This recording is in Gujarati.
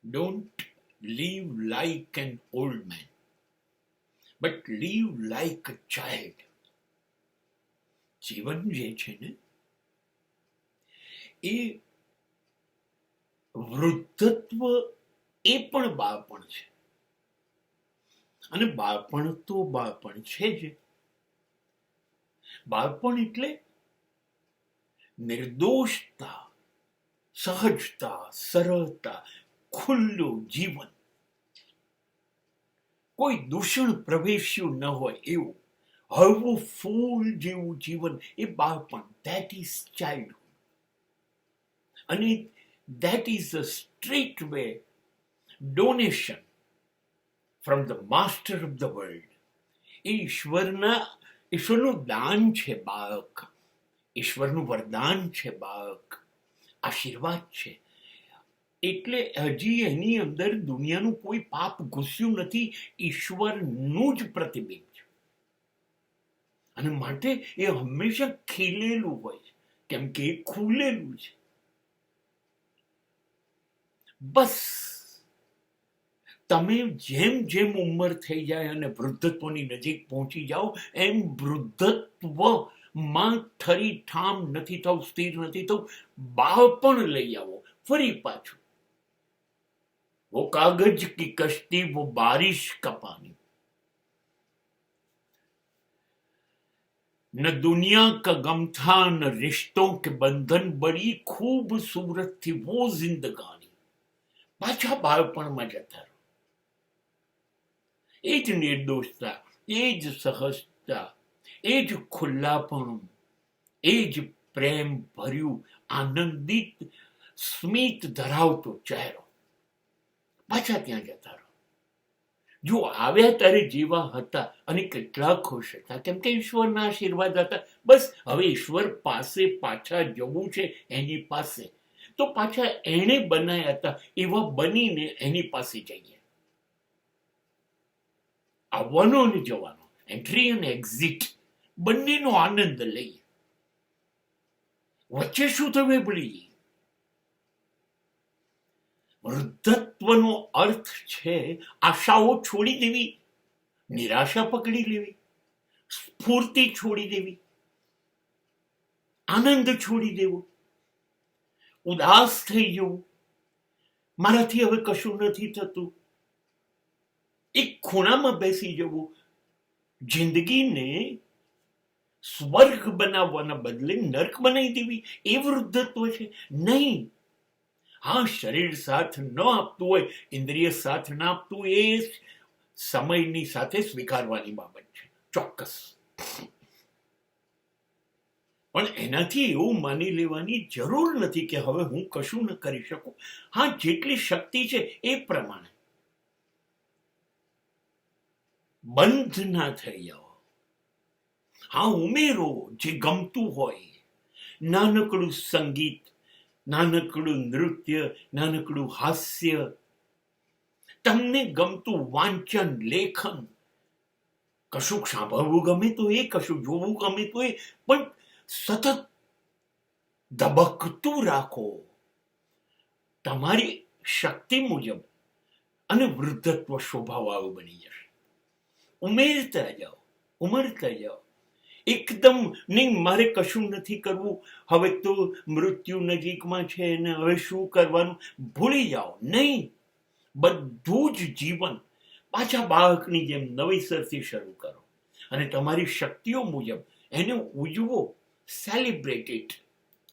Don't live like an old man, but live like a child. જીવન જે છે ને એ વૃદ્ધત્વ એ પણ બાળપણ છે, અને બાળપણ તો બાળપણ છે જ. બાળપણ એટલે નિર્દોષતા, સહજતા, સરળતા, ખુલ્લું જીવન, કોઈ દૂષણ પ્રવેશ્યું ન હોય એવું હળવું ફૂલ જેવું જીવન, એ બાળપણ. That is childhood. અને that is a straightway donation from the master of the world. એ ઈશ્વરનું દાન છે બાળક, ઈશ્વરનું વરદાન છે બાળક, આશીર્વાદ છે. એટલે હજી એની અંદર દુનિયાનું કોઈ પાપ ઘૂસ્યું નથી, ઈશ્વરનું જ પ્રતિબિંબ છે. અને માટે એ હંમેશા ખીલેલું હોય છે, કેમ કે એ ખુલેલું છે. બસ તમે જેમ જેમ ઉંમર થઈ જાય અને વૃદ્ધત્વની નજીક પહોંચી જાઓ, એમ વૃદ્ધત્વમાં ઠરી ઠામ નથી થવું, સ્થિર નથી થવું. બાળપણ લઈ આવો ફરી પાછું. વો કાગજ કી કશ્તી, વો બારિશ કા પાની. न दुनिया का गम था, न रिश्तों के बंधन, बड़ी खूबसूरत थी वो जिंदगानी. પાછા બાળપણમાં જતા રહો. એ જ નિર્દોષતા, એ જ સહજતા, એ જ ખુલ્લાપણું, એ જ પ્રેમ ભર્યું આનંદિત સ્મિત ધરાવતો ચહેરો. પાછા ત્યાં જતા રહો. જો આવ્યા ત્યારે જેવા હતા અને કેટલા ખુશ હતા, કેમ કે ઈશ્વરના આશીર્વાદ હતા. બસ હવે ઈશ્વર પાસે પાછા જવું છે, એની પાસે. તો પાછા એણે બનાવ્યા હતા એવા બનીને એની પાસે જઈએ. આવવાનો અને જવાનો, એન્ટ્રી અને એક્ઝિટ, બંનેનો આનંદ લઈએ. વચ્ચે શું તમે ભૂલી? વૃદ્ધત્વનો અર્થ છે આશાઓ છોડી દેવી, નિરાશા પકડી લેવી, સ્ફૂર્તિ છોડી દેવી, આનંદ છોડી દેવો, ઉદાસ થઈ જવું, મારાથી હવે કશું નથી થતું, એક ખૂણામાં બેસી જવું. જિંદગીને સ્વર્ગ બનાવવાના બદલે નર્ક બનાવી દેવી, એ વૃદ્ધત્વ છે નહીં. હા, શરીર સાથ ન આપતું હોય, ઇન્દ્રિય સાથ ના આપતું, એ સમયની સાથે સ્વીકારવાની બાબત છે, ચોક્કસ. પણ એનાથી એવું માની લેવાની જરૂર નથી કે હવે હું કશું ન કરી શકું. હા, જેટલી શક્તિ છે એ પ્રમાણે બંધ ના થઈ જાઓ. હા, ઉમેરો જે ગમતું હોય. નાનકડું સંગીત, નાનકડું નૃત્ય, નાનકડું હાસ્ય, તમને ગમતું વાંચન, લેખન, કશુંક સાંભળવું ગમે તો એ, કશું જોવું ગમે તો એ, પણ સતત ધબકતું રાખો તમારી શક્તિ મુજબ, અને વૃદ્ધત્વ શોભાવાળું બની જશે. ઉમેરતા જાઓ, ઉમરતા જાઓ. એકદમ નહીં મારે કશું નથી કરવું, હવે તો મૃત્યુ નજીકમાં છે ને હવે શું કરવાનું, ભૂલી જાઓ. નહીં, બધું જ જીવન પાછા બાળકની જેમ નવેસરથી શરૂ કરો અને તમારી શક્તિઓ મુજબ એને ઉજવો. Celebrate it.